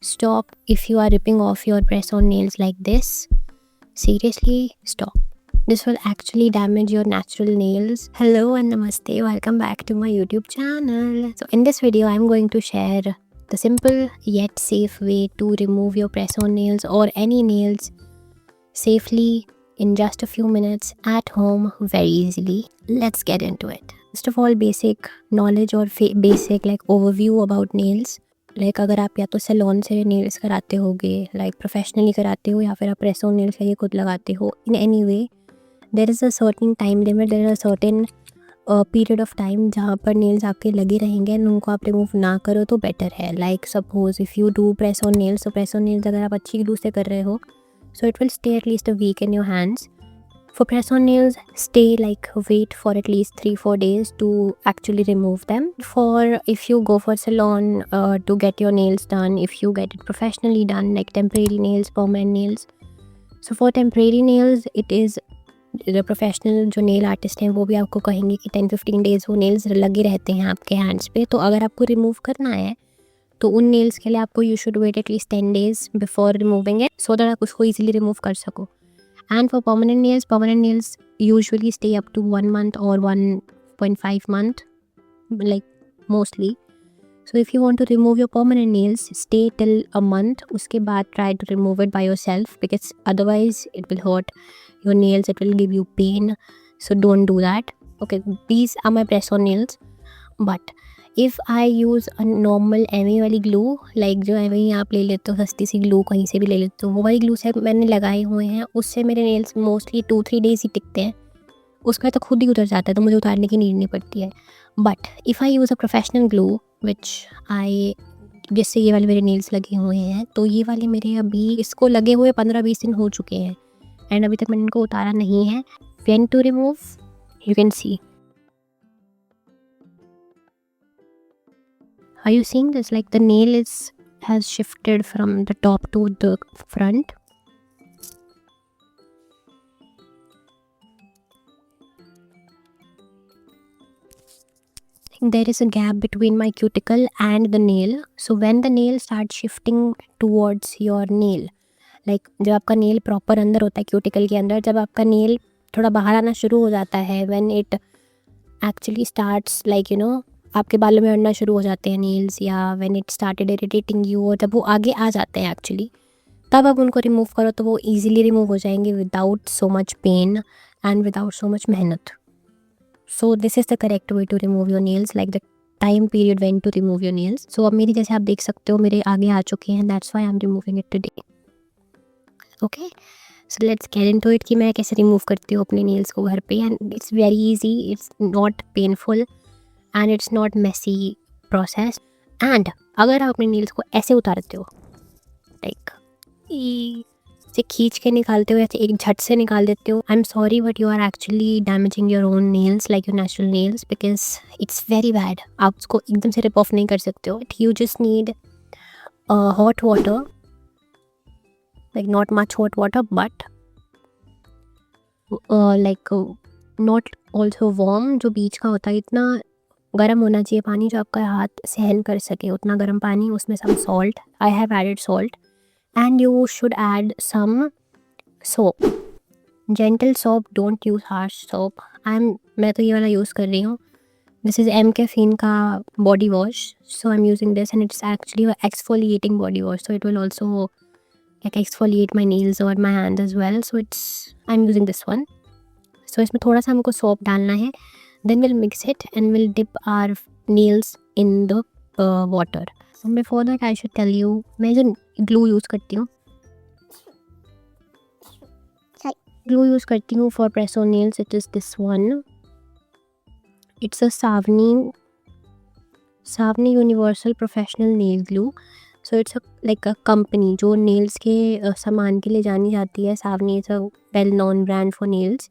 Stop if you are ripping off your press-on nails like this. Seriously, stop. This will actually damage your natural nails. Hello and namaste. Welcome back to my YouTube channel. So in this video, I'm going to share the simple yet safe way to remove your press-on nails or any nails safely in just a few minutes at home very easily. Let's get into it. First of all, basic knowledge or basic overview about nails. अगर आप या तो salon से nails कराते होगे professionally कराते हो या फिर आप प्रेस ऑन नेल्स ये खुद लगाते हो, in any way there is a certain time limit, there is a certain period of time जहाँ पर नेल्स आपके लगे रहेंगे एंड उनको आप रिमूव ना करो तो बेटर है. Suppose if you do press on nails, तो प्रेस ऑन नेल्स अगर आप अच्छी ग्लू से कर रहे हो, so it will stay at least a week in your hands. For press on nails, wait for at least 3-4 days to actually remove them. For if you go for salon to get your nails done, if you get it professionally done, like temporary nails, permanent nails. So for temporary nails, it is the professional जो nail artist हैं वो भी आपको कहेंगे कि 10-15 days वो nails लगे रहते हैं आपके हैंड्स पे. तो अगर आपको रिमूव करना है तो उन नेल्स के लिए आपको you should wait at least 10 days before removing it, so that आप उसको ईजिली रिमूव कर सको. And for permanent nails usually stay up to 1 month or 1.5 month, mostly. So if you want to remove your permanent nails, stay till a month. उसके बाद try to remove it by yourself, because otherwise it will hurt your nails, it will give you pain. So don't do that. Okay, these are my press on nails. But if I use a normal um वाली glue, जो um आप ले लेते हो सस्ती सी glue कहीं से भी ले लेते हो, वो वाली ग्लू से मैंने लगाए हुए हैं, उससे मेरे नेल्स मोस्टली 2-3 डेज़ ही टिकते हैं. उसका तो खुद ही उतर जाता है, तो मुझे उतारने की नीड नहीं पड़ती है. But if I use a professional glue जिससे ये वाले मेरे नेल्स लगे हुए हैं, तो ये वाले मेरे अभी इसको लगे हुए 15-20 दिन हो चुके हैं एंड अभी तक मैंने इनको उतारा नहीं है. When to remove, you can see. Are you seeing this? The nail has shifted from the top to the front. There is a gap between my cuticle and the nail. So when the nail starts shifting towards your nail, जब आपका nail proper अंदर होता है cuticle के अंदर, जब आपका nail थोड़ा बाहर आना शुरू हो जाता है, when it actually starts आपके बालों में अड़ना शुरू हो जाते हैं नेल्स, या when it started irritating you, और जब वो आगे आ जाते हैं एक्चुअली, तब आप उनको रिमूव करो तो वो ईजिली रिमूव हो जाएंगे without so much pain and without so much मेहनत. So this is the correct way to remove your nails, the time period when to remove your nails. So अब मेरी जैसे आप देख सकते हो मेरे आगे आ चुके हैं, that's why I am removing it today. Okay, so let's get into it कि मैं कैसे रिमूव करती हूँ अपने नेल्स को घर पे. And it's very easy, it's not painful and it's not messy process. And अगर आप अपने नेल्स को ऐसे उतारते हो, से खींच के निकालते हो या एक झट से निकाल देते हो, I am sorry but you are actually damaging your own nails, your natural nails, because it's very bad. आप उसको एकदम से रिप ऑफ नहीं कर सकते हो. You just need hot water, not much hot water, but not also warm, जो बीच का होता है. इतना गर्म होना चाहिए पानी जो आपका हाथ सहन कर सके, उतना गर्म पानी, उसमें some salt. I have added salt. And you should add some soap, gentle soap, don't use harsh soap. मैं तो ये वाला यूज़ कर रही हूँ. दिस इज़ एम कैफीन का body wash. So I am using this and it's actually exfoliating body wash, so it will also exfoliate my nails or my hands as well. So I'm using this one. So इसमें थोड़ा सा हमको soap डालना है. Then we'll mix it and we'll dip our nails in the water. So before that I should tell you, मैं जो glue use करती हूँ, for press on nails, it is this one. It's a Savni Universal Professional Nail Glue. So it's a company जो nails के सामान के लिए जानी जाती है. Savni is a well known brand for nails.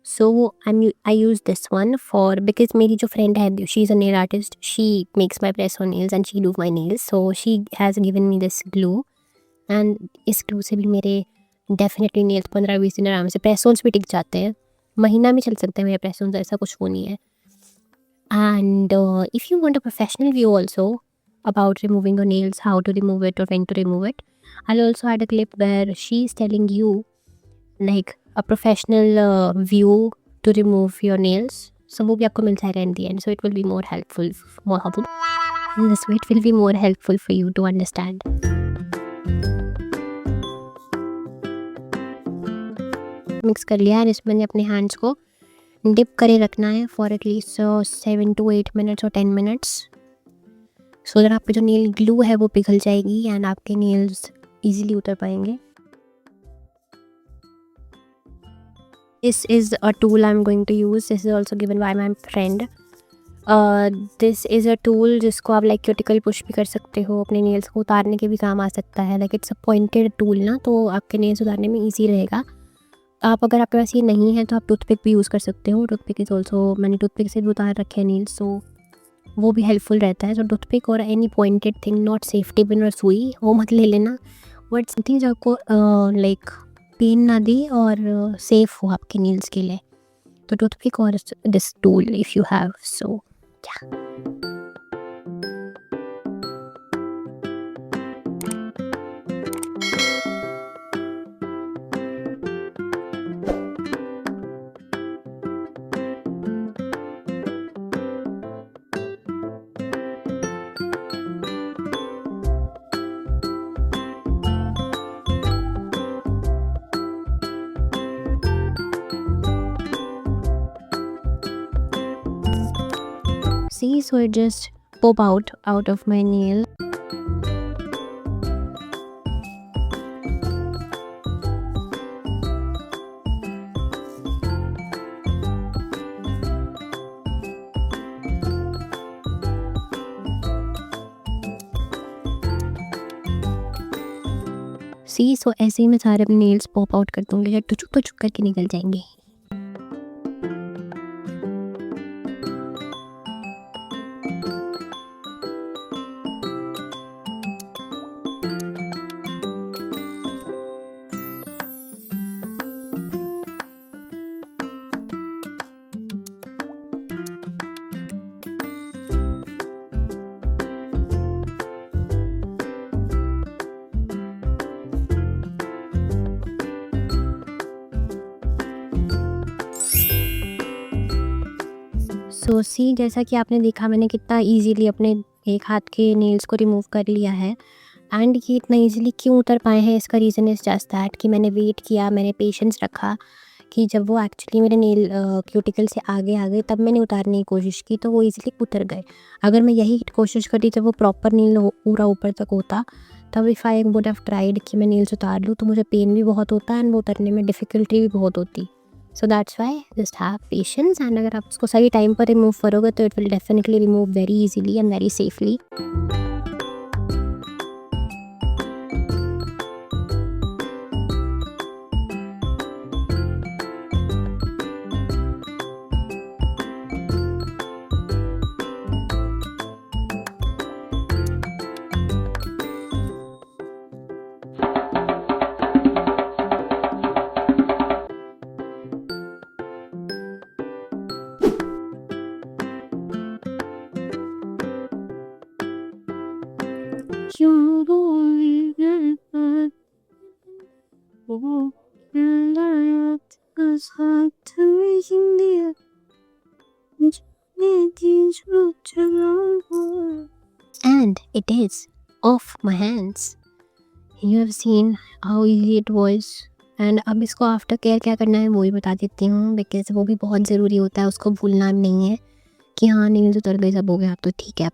So I use this one because मेरी जो friend है, she is a nail artist, she makes my press on nails and she do my nails. So she has given me this glue and इस glue से भी मेरे definitely nails 15-20 दिन आराम से, press ons भी टिक जाते हैं, महीना भी चल सकते हैं मेरे press ons, ऐसा कुछ वो नहीं है. And if you want a professional view also, about removing your nails, how to remove it or when to remove it. I'll also add a clip where she's telling you like a professional view to remove your nails. So वो भी आपको मिल जाएगा in the end. So it will be more helpful. In this way it will be more helpful for you to understand. Mix कर लिया है, इसमें अपने hands को डिप करे रखना है फॉर एटलीस्ट 7 to 8 minutes और 10 minutes, सो दैट आपकी जो नेल ग्लू है वो पिघल जाएगी एंड आपके नेल्स इजीली उतर पाएंगे. This is a tool I'm going to use. This is also given by my friend. This is a tool जिसको आप लाइक क्यूटिकल पुश भी कर सकते हो, अपने नेल्स को उतारने के भी काम आ सकता है. Like it's a pointed tool ना, तो आपके नेल्स उतारने में ईजी रहेगा. आप अगर आपके पास ये नहीं है तो आप टूथपिक भी यूज़ कर सकते हो. टूथपिक इज़ ऑल्सो, मैंने टूथपिक से भी उतार रखे हैं नेल्स, तो वो भी हेल्पफुल रहता है. तो टूथपिक और any pointed thing, not safety pin और सुई, वो मत ले लेना. बट समथिंग जो आपको लाइक पेन ना दे और सेफ हो आपके नेल्स के लिए. तो टूथपिक और this tool if you have, so yeah. See, so it just pop out of my nail. See, so ऐसे ही मैं सारे अपने नेल्स पॉप आउट कर दूँगी, या टुचुक टुचुक करके निकल जाएंगे. सो सी, जैसा कि आपने देखा मैंने कितना इजीली अपने एक हाथ के नेल्स को रिमूव कर लिया है. एंड ये इतना इजीली क्यों उतर पाए हैं, इसका रीज़न इज़ जस्ट दैट कि मैंने वेट किया, मैंने पेशेंस रखा कि जब वो एक्चुअली मेरे नेल क्यूटिकल से आगे आ गए तब मैंने उतारने की कोशिश की, तो वो इजीली उतर गए. अगर मैं यही कोशिश करती जब वो प्रॉपर नेल पूरा ऊपर तक होता, तब if I would have tried कि मैं नेल्स उतार लूँ, तो मुझे पेन भी बहुत होता एंड वो उतरने में डिफ़िकल्टी भी बहुत होती. So that's why just have patience. And अगर आप उसको सही टाइम पर रिमूव करोगे तो it will definitely remove very easily and very safely. And it is off my hands. You have seen how easy it was. And अब इसको after care क्या करना है वो भी बता देती हूँ, बिकॉज वो भी बहुत ज़रूरी होता है, उसको भूलना नहीं है कि हाँ नेल्स उतर गए, सब हो गया, आप तो ठीक है, आप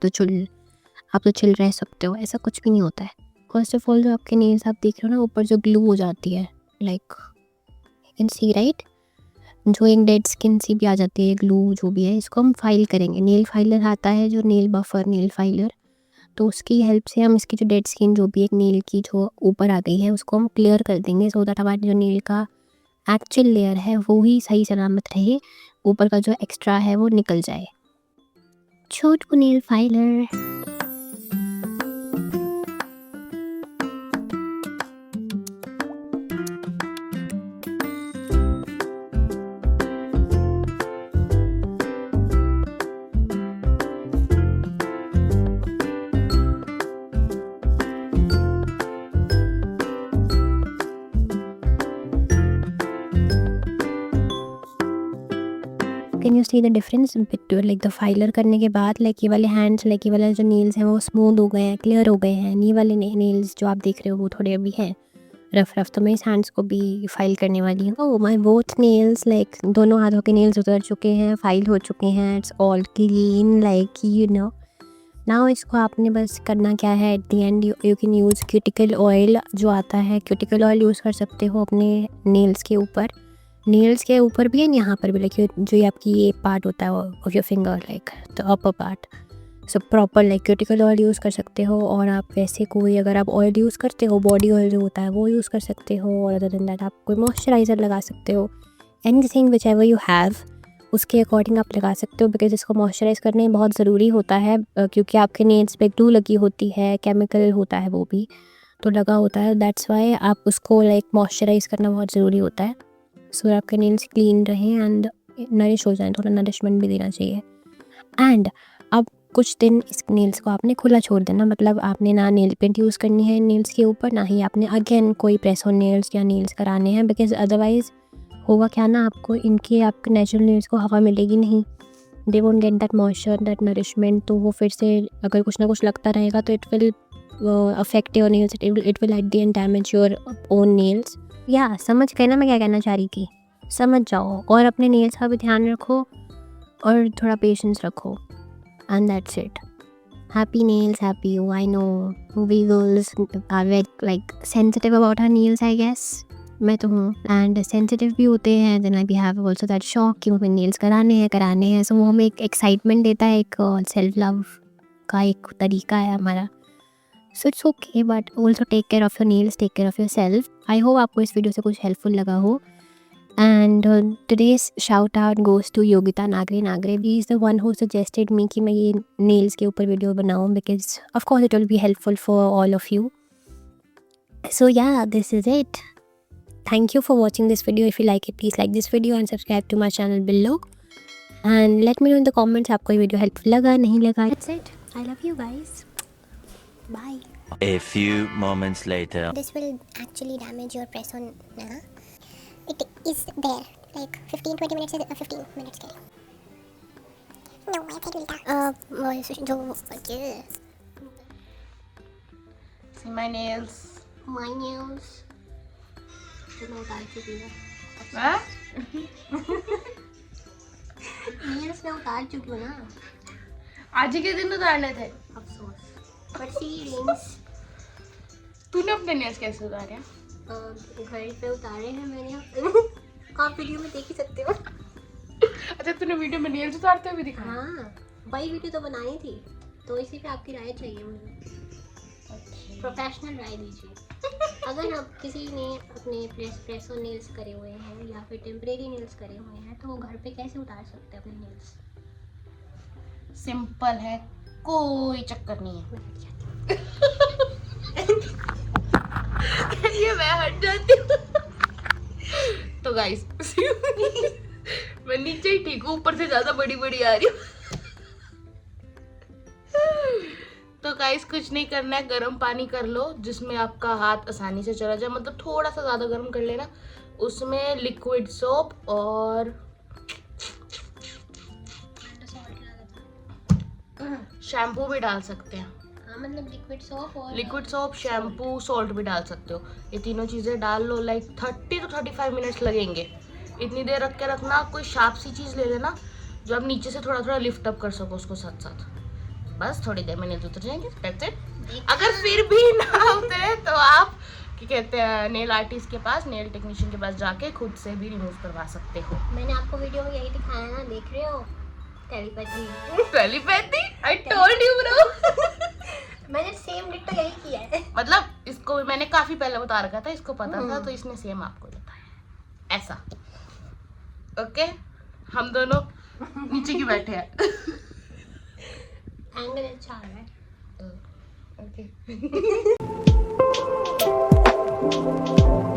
तो चिल रह सकते हो. ऐसा कुछ भी नहीं होता है. फर्स्ट ऑफ ऑल जो आपके नेल्स आप देख रहे हो ना, ऊपर जो ग्लू हो जाती है, like you can C right, जो एक डेड स्किन सी भी आ जाती है, ग्लू जो भी है, इसको हम फाइल करेंगे. नेल फाइलर आता है, जो नेल बफर, नेल फाइलर, तो उसकी हेल्प से हम इसकी जो डेड स्किन जो भी एक नेल की जो ऊपर आ गई है उसको हम क्लियर कर देंगे, सो दैट हमारे जो नेल का एक्चुअल लेयर है वो ही सही सलामत रहे, ऊपर का जो एक्स्ट्रा है वो निकल जाए. छोटू nail filer. Can you see the difference like the filer करने के बाद लाइक ये वाले हैंड्स, लाइक ये वाले जो नेल्स हैं वो स्मूथ हो गए हैं, क्लियर हो गए हैं। ये वाले नेल्स जो आप देख रहे हो वो थोड़े अभी हैं रफ। तो मैं इस हैंड्स को भी फाइल करने वाली हूँ। Oh my both nails, like दोनों हाथों के नेल्स उतर चुके हैं, फाइल हो चुके हैं। It's all clean, like you know. Now इसको आपने बस करना क्या है, at the end you can use cuticle oil जो आता है। क्यूटिकल ऑयल यूज़ कर सकते हो अपने नेल्स के ऊपर भी एंड यहाँ पर भी, लाइक जो ये आपकी ये पार्ट होता है of your finger, like the upper part. So proper like cuticle oil use कर सकते हो। और आप वैसे कोई अगर आप ऑयल यूज़ करते हो, बॉडी ऑयल जो होता है वो यूज़ कर सकते हो। और अदर देन दैट आप कोई मॉइस्चराइज़र लगा सकते हो। Anything which ever you have उसके अकॉर्डिंग आप लगा सकते हो, बिकॉज इसको मॉइस्चराइज़ करने बहुत ज़रूरी होता है, क्योंकि आपके नेल्स पे ग्लू लगी होती है, केमिकल होता है वो भी तो लगा होता है। दैट्स वाई आप उसको लाइक मॉइस्चराइज़ करना बहुत ज़रूरी होता है, सो आपके नेल्स क्लीन रहें एंड नरिश हो जाएं। थोड़ा नरिशमेंट भी देना चाहिए। एंड अब कुछ दिन इस नेल्स को आपने खुला छोड़ देना, मतलब आपने ना नेल पेंट यूज़ करनी है नेल्स के ऊपर, ना ही आपने अगेन कोई प्रेस ऑन नेल्स या नेल्स कराने हैं, बिकॉज अदरवाइज़ होगा क्या ना, आपको इनके आपके नेचुरल नेल्स को हवा मिलेगी नहीं, they won't get that moisture, that nourishment. तो वो फिर से अगर कुछ ना कुछ लगता रहेगा तो it will affect your nails, it will at the end damage your own nails. या समझ गए ना मैं क्या कहना चाह रही थी, समझ जाओ। और अपने नेल्स का भी ध्यान रखो और थोड़ा पेशेंस रखो, and that's it. Happy nails, happy you. I know we girls are very like sensitive about our nails, I guess. मैं तो हूँ, एंड सेंसिटिव भी होते हैं। देन आई भी हैव ऑल्सो दैट शौक कि मुझे नेल्स कराने हैं। सो वो हमें एक एक्साइटमेंट देता है, एक सेल्फ लव का एक तरीका है हमारा। So it's okay, but also take care of your nails, take care of yourself. I hope आपको इस वीडियो से कुछ हेल्पफुल लगा हो। And today's shout out goes to Yogita Nagre. He is the one who suggested me कि मैं ये nails के ऊपर वीडियो बनाऊँ, because of course it will be helpful for all of you. So yeah, this is it. Thank you for watching this video. If you like it, please like this video and subscribe to my channel below. And let me know in the comments आपको ये video helpful लगा नहीं लगा. That's it. I love you guys. Bye. A few moments later. This will actually damage your press on. It is there. Like 15-20 minutes is 15 minutes के लिए. No, I said will जो See my nails. my nails. मैं उतार चुकी हूँ. हाँ? Nails मैं उतार चुकी हूँ ना. आज ही के दिन उतारने थे. अफसोस. But see rings. तूने अपने नेल्स कैसे उतारे? घर पे उतारे हैं मैंने. आप वीडियो में देख ही सकते हो. अच्छा, तूने वीडियो में नेल्स उतारते हुए दिखाया? हाँ, वही वीडियो तो बनाई थी, तो इसी पे आपकी राय चाहिए मुझे. प्रोफेशनल राय दीजिए. अगर आप किसी ने अपने प्रेस और नेल्स करे हुए हैं या फिर टेम्परेरी नेल्स करे हुए हैं, तो वो घर पे कैसे उतार सकते हैं अपने नेल्स? सिंपल है, कोई चक्कर नहीं है. ये मैं हट जाती हूँ. तो गाइस मैं नीचे ही ठीक हूँ, ऊपर से ज्यादा बड़ी बड़ी आ रही हूँ. तो गाइस कुछ नहीं करना है, गर्म पानी कर लो जिसमें आपका हाथ आसानी से चला जाए, मतलब थोड़ा सा ज़्यादा गर्म कर लेना. उसमें लिक्विड सोप और शैम्पू भी डाल सकते हैं. हाँ, मतलब लिक्विड सोप, शैम्पू, सॉल्ट भी डाल सकते हो. ये तीनों चीज़ें डाल लो. लाइक 30 to 35 मिनट्स लगेंगे. इतनी देर रख के रखना. कोई शार्प सी चीज़ ले लेना जो आप नीचे से थोड़ा थोड़ा लिफ्ट अप कर सको उसको साथ साथ. बस थोड़ी देर में नेल उतर जाएंगे. That's it. अगर फिर भी ना उतरे तो आप क्या कहते हैं, नेल आर्टिस्ट के पास, नेल टेक्नीशियन के पास जाके खुद से भी रिमूव करवा सकते हो. मैंने आपको वीडियो में यही दिखाया ना, देख रहे हो? Telepathy. I told you bro. मैंने सेम डिट्टो यही किया है. मतलब इसको भी मैंने काफी पहले बता रखा था, इसको पता था, तो इसने सेम आपको बताया ऐसा. ओके, हम दोनों नीचे की बैठे हैं. एंगल अच्छा आ रहा है. ओके.